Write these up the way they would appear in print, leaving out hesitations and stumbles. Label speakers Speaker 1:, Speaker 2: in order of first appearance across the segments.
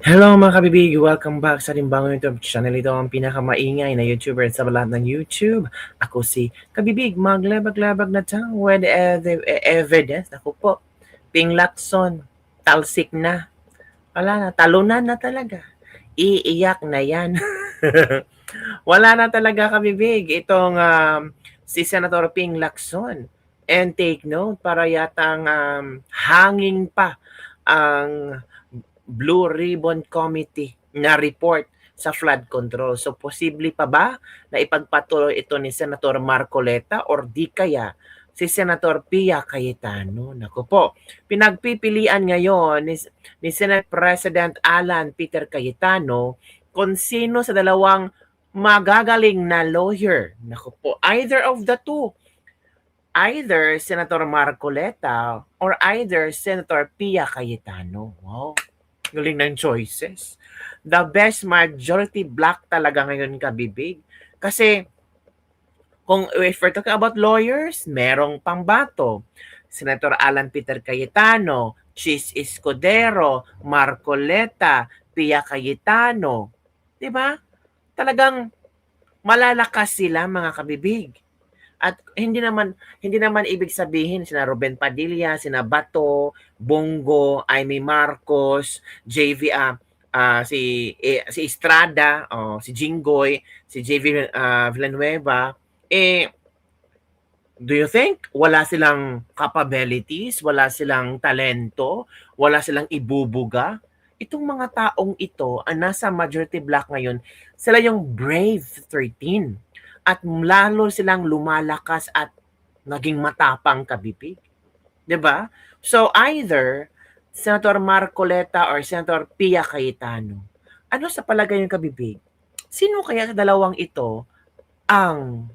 Speaker 1: Hello mga kabibig! Welcome back sa Limbangong YouTube channel. Ito ang pinakamaingay na YouTuber sa lahat ng YouTube. Ako si Kabibig, maglabag-labag na tang with evidence. Ako po, Ping Lacson, talsik na. Wala na, talunan na talaga. Iiyak na yan. Wala na talaga kabibig. Itong si Senator Ping Lacson. And take note, para yatang hanging pa ang Blue Ribbon Committee na report sa flood control. So posible pa ba na ipagpatuloy ito ni Senator Marcoleta or di kaya si Senator Pia Cayetano? Naku po, pinagpipilian ngayon ni Senate President Alan Peter Cayetano kung sino sa dalawang magagaling na lawyer. Naku po, either of the two. Either Senator Marcoleta or either Senator Pia Cayetano. Wow. Galing ng choices. The best majority black talaga ngayon kabibig. Kasi kung if we're talking about lawyers, merong pambato. Senator Alan Peter Cayetano, Chis Escudero, Marcoleta, Pia Cayetano. 'Di ba? Talagang malalakas sila mga kabibig. At hindi naman ibig sabihin sina Ruben Padilla, sina Bato, Bongo, Amy Marcos, JV si Estrada, si Jinggoy, si JV Villanueva, do you think wala silang capabilities, wala silang talento, wala silang ibubuga? Itong mga taong ito, ang nasa majority black ngayon, sila yung brave 13. At lalo silang lumalakas at naging matapang kabibig. 'Di ba? So either Senator Marcoleta or Senator Pia Cayetano. Ano sa palagay ng kabibig? Sino kaya sa dalawang ito ang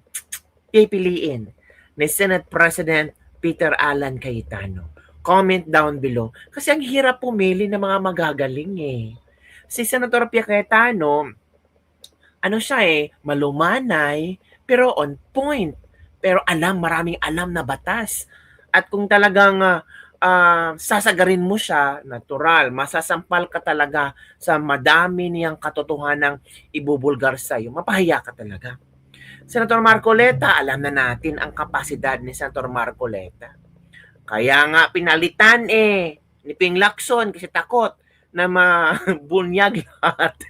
Speaker 1: pipiliin ni Senate President Peter Alan Cayetano? Comment down below. Kasi ang hirap pumili ng mga magagaling eh. Si Senator Pia Cayetano, ano siya malumanay, pero on point. Pero maraming alam na batas. At kung talagang sasagarin mo siya, natural, masasampal ka talaga sa madami niyang katotohanang ibubulgar sa'yo. Mapahiya ka talaga. Senator Marcoleta, alam na natin ang kapasidad ni Senator Marcoleta. Kaya nga pinalitan ni Ping Lacson kasi takot na mabunyag lahat.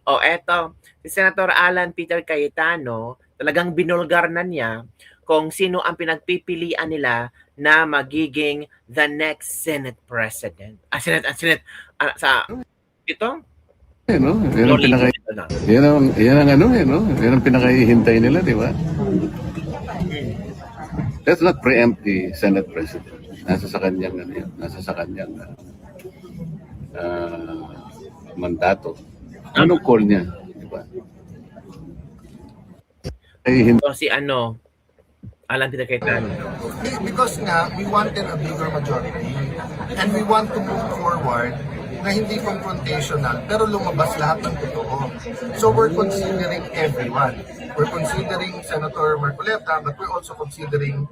Speaker 1: O eto, si Senator Alan Peter Cayetano, talagang binulgar na niya kung sino ang pinagpipilian nila na magiging the next Senate President. Ito?
Speaker 2: No? Yan ang pinakahihintay nila, di ba? Let's not preempt the Senate President. Nasa sa kanyang mandato. Anong call niya, di ba?
Speaker 1: So si Alan Peter Cayetano.
Speaker 3: Because nga, we wanted a bigger majority and we want to move forward na hindi confrontational pero lumabas lahat ng totoo. So we're considering everyone. We're considering Senator Marcoleta but we're also considering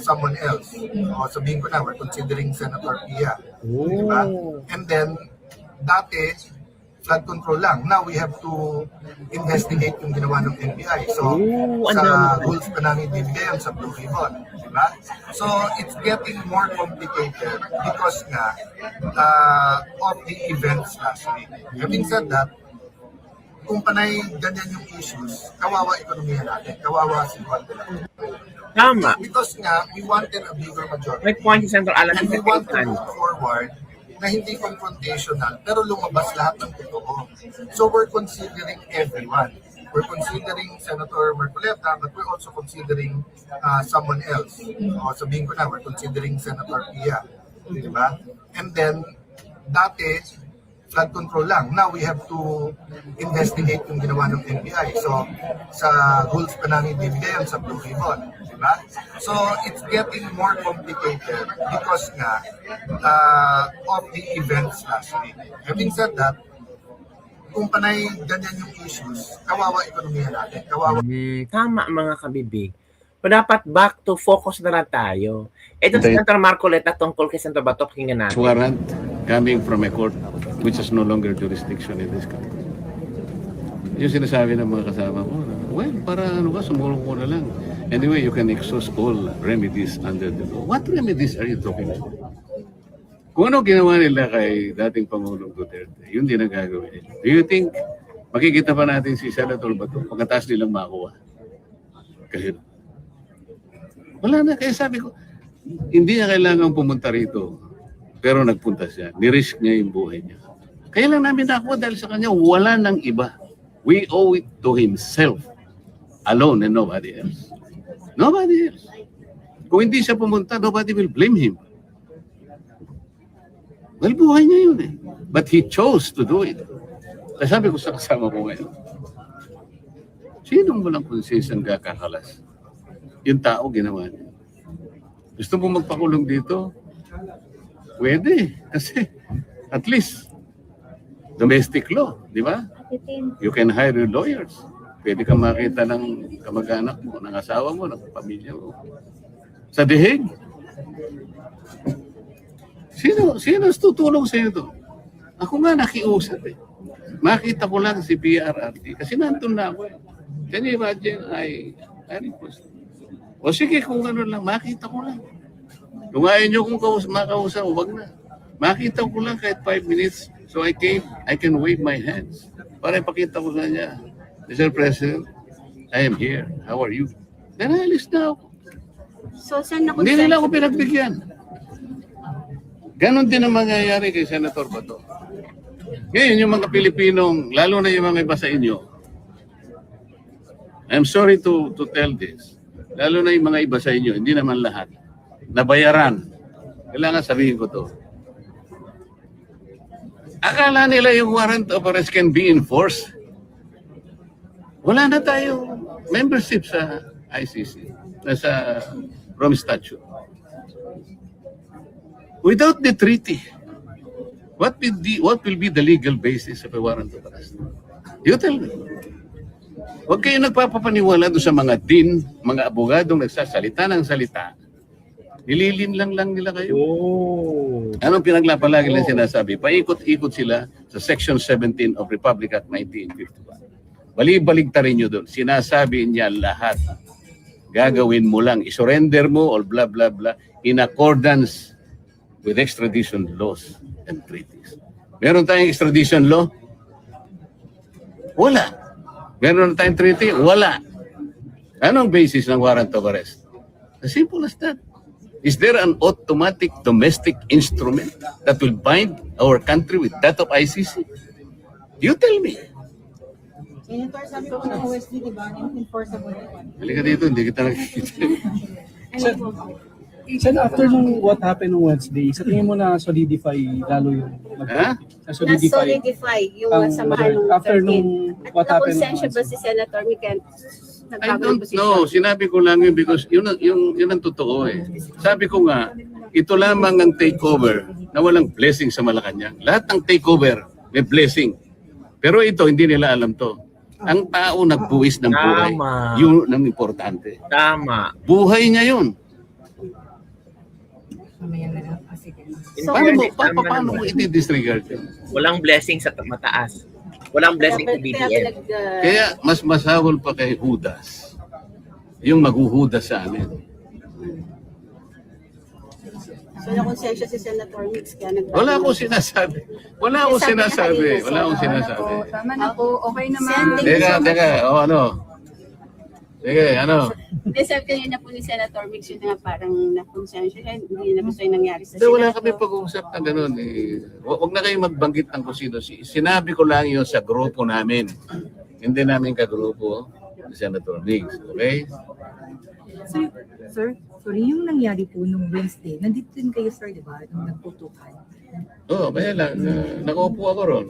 Speaker 3: someone else. O sabihin ko na, we're considering Senator Pia. Diba? And then, dati, flood control lang. Now we have to investigate yung ginawa ng NBI. So, sa rules pa namin bibigyan sa Blue Ribbon. Diba? So, it's getting more complicated because nga of the events last week. Having said that, kung panay ganyan yung issues, kawawa ekonomiya natin, kawawa si Juan de la Cruz.
Speaker 1: Tama.
Speaker 3: Because nga, we wanted a bigger majority.
Speaker 1: May point si Senator Alan
Speaker 3: And we
Speaker 1: Peter
Speaker 3: want to
Speaker 1: Cayetano.
Speaker 3: move forward na hindi confrontational pero lumabas lahat ng totoo. So we're considering everyone. We're considering Senator Marcoleta but we're also considering someone else. O sabihin ko na, we're considering Senator Pia. Diba? And then, dati, flood control lang. Now we have to investigate yung ginawa ng NBI. So, sa rules pa namin bibigyan sa Blue Ribbon. Diba? So, it's getting more complicated because nga of the events last week. Having said that, kung panay ganyan yung issues, kawawa ekonomiya natin. Kawawa.
Speaker 1: Tama mga kabibig. So, dapat back to focus na lang tayo. Ito si Senator Marcoleta tungkol kay Senator Bato, pakinggan natin.
Speaker 2: Warrant coming from a court
Speaker 4: which has no longer jurisdiction in this country. Yung sinasabi ng mga kasama ko, well, para ano ba, sumulong ko na lang. Anyway, you can exhaust all remedies under the law. What remedies are you talking about? Kung ano ginawa nila kay dating Pangulong Duterte, yun din ang gagawin nila. Do you think makikita pa natin si Senator Bato pagkatapos nilang makuha? Kasi wala na. Kaya sabi ko, hindi niya kailangan pumunta rito. Pero nagpunta siya. Nirisk niya yung buhay niya. Kaya lang namin nakuha dahil sa kanya, wala nang iba. We owe it to himself alone and nobody else. Nobody else. Kung hindi siya pumunta, nobody will blame him. Well, buhay niya yun eh. But he chose to do it. Kaya sabi ko sa kasama ko ngayon, sinong walang konsensyang kakakalas? Yung tao ginawa niya. Gusto mo magpakulong dito? Pwede. Kasi at least domestic law, di ba? You can hire your lawyers. Pwede ka makita ng kamag-anak mo, ng asawa mo, ng pamilya mo. Sa dihig. Sino tutulong sa iyo to? Ako nga nakiusap eh. Makita ko lang si PRRT kasi nandun na ako eh. Can you imagine? I request. O sige, kung ano lang, makita ko lang. Kung ayaw nyo kung makausap, wag na. Makita ko lang kahit 5 minutes. So I can wave my hands. Para ipakita ko sa niya, Mr. President, I am here. How are you? Then alis na ako.
Speaker 5: So, saan
Speaker 4: Hindi nila ako pinagbigyan. Ganon din ang mangyayari kay Senator Bato. Ngayon, yung mga Pilipinong, lalo na yung mga iba sa inyo, I'm sorry to tell this, lalo na yung mga iba sa inyo, hindi naman lahat, nabayaran. Kailangan sabihin ko to. Akala nila yung warrant of arrest can be enforced. Wala na tayong membership sa ICC, sa Rome Statute. Without the treaty, what will be the legal basis of a warrant of arrest? You tell me. Huwag kayo nagpapapaniwala doon sa mga din, mga abogadong nagsasalita ng salita. Nililinlang lang nila kayo.
Speaker 1: Oh.
Speaker 4: Anong pinaglapalagi lang sinasabi? Paikot-ikot sila sa Section 17 of Republic Act 1951. Bali-baligtarin nyo doon. Sinasabi niya lahat. Gagawin mo lang. I-surrender mo or blah, blah, blah in accordance with extradition laws and treaties. Meron tayong extradition law? Wala. Meron tayong treaty? Wala. Anong basis ng warrant of arrest? As simple as that. Is there an automatic domestic instrument that will bind our country with that of ICC? You tell me.
Speaker 5: Senator, sabi ko ng OSD, di ba? Enforceable naman.
Speaker 4: Halika dito, hindi kita nakikita.
Speaker 6: Sen, after nung what happened on Wednesday, sa tingin mo na solidify lalo yung
Speaker 4: Ha?
Speaker 5: Na-solidify yung samahan ng
Speaker 6: after
Speaker 5: 13.
Speaker 6: nung what
Speaker 5: At
Speaker 6: happened on
Speaker 5: nakonsensya ba
Speaker 6: Wednesday?
Speaker 5: si Senator Miken?
Speaker 4: I don't know. Sinabi ko lang yun because yun ang totoo eh. Sabi ko nga, ito lamang ang takeover na walang blessing sa Malacanang. Lahat ng takeover may blessing. Pero ito, hindi nila alam to. Ang tao nagbuwis ng buhay.
Speaker 1: Tama.
Speaker 4: Yun ang importante.
Speaker 1: Tama.
Speaker 4: Buhay niya yun.
Speaker 5: So,
Speaker 4: Paano mo i-disregard yun?
Speaker 1: Walang blessing sa mataas. Walang blessing sa BBM.
Speaker 4: Kaya mas masahol pa kay Judas. Yung maghuhudas sa amin.
Speaker 5: So, nakonsensya si Senator Mix.
Speaker 4: Wala akong sinasabi. Wala akong sinasabi.
Speaker 5: Tama na po. Okay naman.
Speaker 4: Teka. O ano? Sige, ano?
Speaker 5: Sabi kanina po ni Senator Mix yun nga parang nakonsensya. Hindi na gusto yung nangyari sa
Speaker 4: Hindi, wala kami pag-uusap na gano'n. Huwag na kayong magbanggit ng kung sino. Sinabi ko lang yun sa grupo namin. Hindi namin kagrupo si Senator Mix. Okay?
Speaker 7: Sir, sorry, yung nangyari po nung Wednesday, nandito din kayo, sir, di ba? Nung nagputukan.
Speaker 4: Oo, kaya lang. Nakaupo ako ron.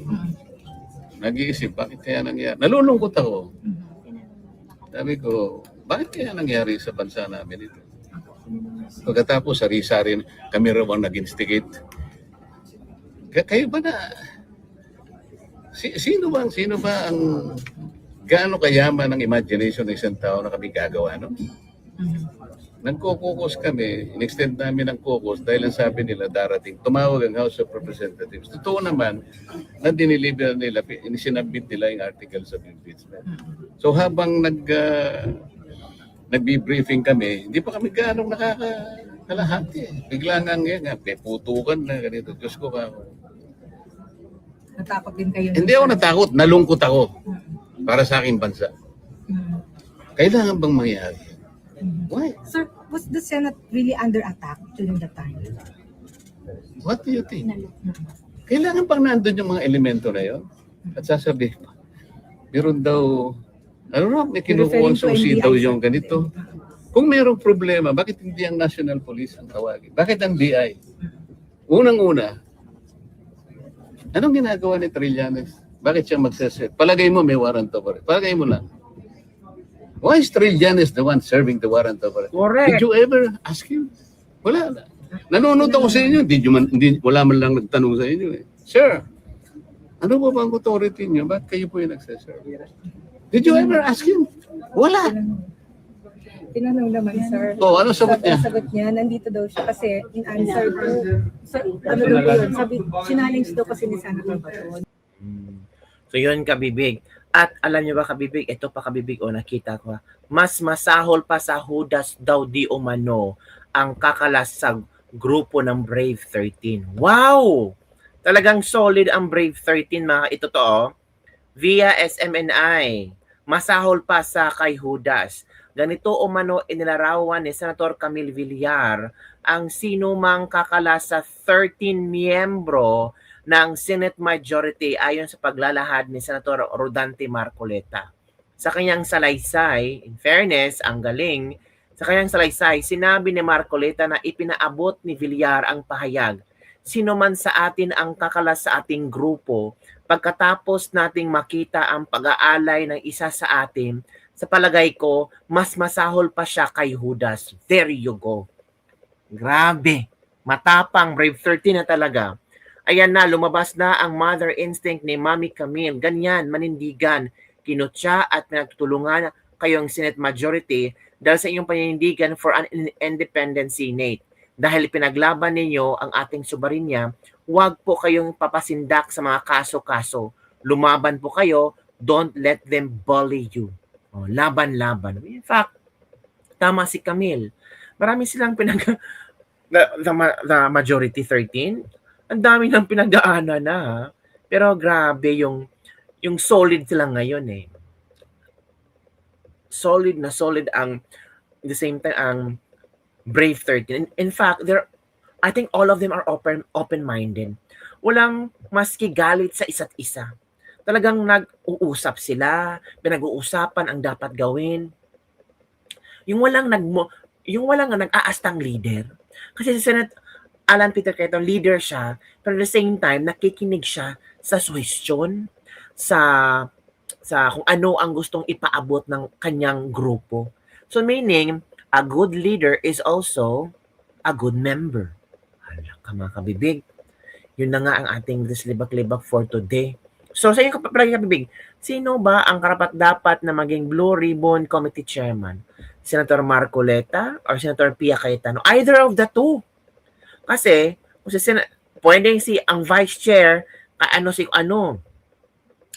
Speaker 4: Nag-iisip, bakit kaya nangyari? Nalulungkot ako. Sabi ko, bakit kaya nangyari sa bansa namin ito? Pagkatapos, sari-sari, kami raw ang nag-instigate. Kayo ba na? Sino ba ang gaano kayaman ang imagination ng isang tao na kami gagawa, no? nagko-caucus kami, in-extend namin ang caucus dahil ang sabi nila darating, tumawag ang House of Representatives. Totoo naman na diniliver nila, sinabit nila yung articles of impeachment. So habang nagbi-briefing kami, hindi pa kami ganong nakakalahati. Bigla nga ngayon, may putukan na ganito. Diyos ko ka.
Speaker 7: Natakot din kayo.
Speaker 4: Hindi ako natakot, nalungkot ako para sa aking bansa. Kailangan bang mangyari? Why?
Speaker 7: Sir, was the Senate really under attack during that time?
Speaker 4: What do you think? Kailangan pang nandun yung mga elemento na yun? At sasabihin pa, meron daw, ano na, may kinukonsulsi daw yung ganito. Kung mayroong problema, bakit hindi ang National Police ang tawagin? Bakit ang DI? Unang-una, anong ginagawa ni Trillanes? Bakit siya magsaset? Palagay mo may warrant of arrest. Palagay mo lang. Why is Trillanes the one serving the warrant of arrest?
Speaker 1: Correct.
Speaker 4: Did you ever ask him? Wala na. Nanonood ako sa inyo. Wala man lang nagtanong sa inyo eh. Sir, ano ba bang authority niyo? Bakit kayo po yung nagsaserve? Did you ever ask him? Wala.
Speaker 7: Tinanong naman, sir.
Speaker 4: Oh, ano sagot niya?
Speaker 7: Ang sagot niya, nandito daw siya kasi in answer to, sir, ano daw yun? Sabi, challenge daw kasi ni Senator Baton.
Speaker 1: So yun, kabibig. At alam niyo ba, kabibig, ito pa kabibig, nakita ko, mas masahol pa sa Judas daw di umano ang kakalas sa grupo ng Brave 13. Wow! Talagang solid ang Brave 13, mga ito to, via SMNI. Masahol pa sa kay Judas. Ganito umano inilarawan ni Senator Camille Villar ang sino mang kakalas sa 13 miyembro ng Senate Majority ayon sa paglalahad ni Senator Rodante Marcoleta. Sa kanyang salaysay, in fairness, ang galing, sa kanyang salaysay, sinabi ni Marcoleta na ipinaabot ni Villar ang pahayag. Sino man sa atin ang kakalas sa ating grupo, pagkatapos nating makita ang pag-aalay ng isa sa atin, sa palagay ko, mas masahol pa siya kay Judas. There you go. Grabe. Matapang, Brave 13 na talaga. Ayan na, lumabas na ang mother instinct ni Mami Camille. Ganyan, manindigan, kinutya at pinagtulungan kayong Senate Majority dahil sa inyong paninindigan for an independent Senate. Dahil pinaglaban ninyo ang ating subarinya, huwag po kayong papasindak sa mga kaso-kaso. Lumaban po kayo, don't let them bully you. Laban-laban. In fact, tama si Camille. Marami silang the Majority 13, ang dami ng pinagdaanan na. Pero grabe yung solid sila ngayon eh. Solid na solid ang at the same time ang Brave 13. In fact, I think all of them are open-minded. Walang maski galit sa isa't isa. Talagang nag-uusap sila, pinag-uusapan ang dapat gawin. Yung walang nag-aastang leader. Kasi si Senate Alan Peter Cayetano, leader siya, pero at the same time, nakikinig siya sa suhestyon, sa kung ano ang gustong ipaabot ng kanyang grupo. So meaning, a good leader is also a good member. Hala ka mga kabibig. Yun na nga ang ating libak-libak for today. So sa inyo kapag kabibig, sino ba ang karapat-dapat na maging Blue Ribbon Committee Chairman? Senator Marcoleta or Senator Pia Cayetano? Either of the two. Kasi, pwedeng ang vice chair,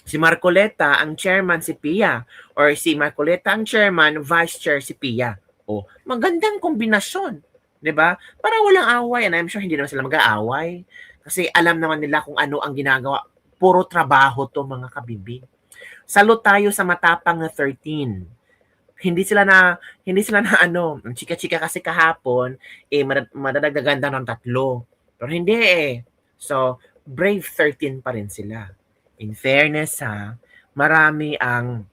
Speaker 1: si Marcoleta, ang chairman si Pia, or si Marcoleta ang chairman, vice chair si Pia. Magandang kombinasyon, 'di ba? Para walang away, and I'm sure hindi naman sila mag-aaway. Kasi alam naman nila kung ano ang ginagawa. Puro trabaho to mga kabibig. Salute tayo sa matapang na 13. Hindi sila na chika-chika kasi kahapon, madadagdagan ng 3. Pero hindi eh. So, Brave 13 pa rin sila. In fairness marami ang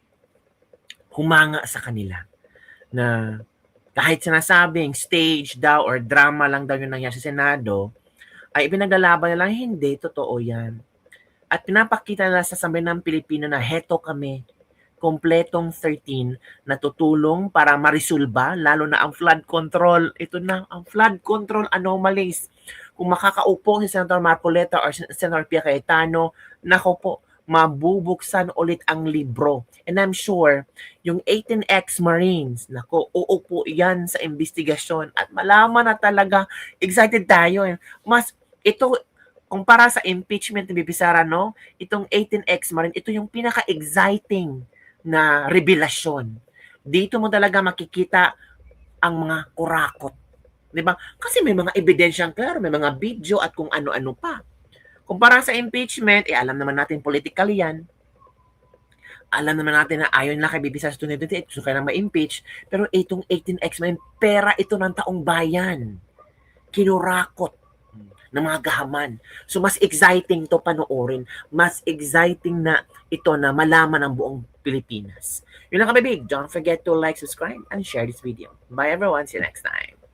Speaker 1: humanga sa kanila na kahit sinasabing stage daw or drama lang daw yung nangyari sa Senado, ay ipinaglalaban nila, hindi, totoo yan. At pinapakita nila sa sambayan ng Pilipino na heto kami, kompletong 13 na tutulong para marisolba, lalo na ang flood control. Ito na, ang flood control anomalies. Kung makakaupo si Senator Marcoleta or Senator Pia Cayetano, nako po, mabubuksan ulit ang libro. And I'm sure, yung 18X Marines, nako, uupo yan sa investigasyon at malaman na talaga, excited tayo. Mas, ito, kumpara sa impeachment ni Bibi Sara, no? Itong 18X Marine, ito yung pinaka-exciting na revelasyon. Dito mo talaga makikita ang mga kurakot. Diba? Kasi may mga ebidensyang klaro, may mga video at kung ano-ano pa. Kumpara sa impeachment, alam naman natin political yan. Alam naman natin na ayon na kay Bibi Sara sa 2028, so kaya na ma-impeach. Pero itong 18X Marine, pera ito ng taong bayan. Kinurakot ng mga gahaman. So mas exciting to panoorin. Mas exciting na ito na malaman ng buong Pilipinas. Yun lang kabibig. Don't forget to like, subscribe, and share this video. Bye everyone. See you next time.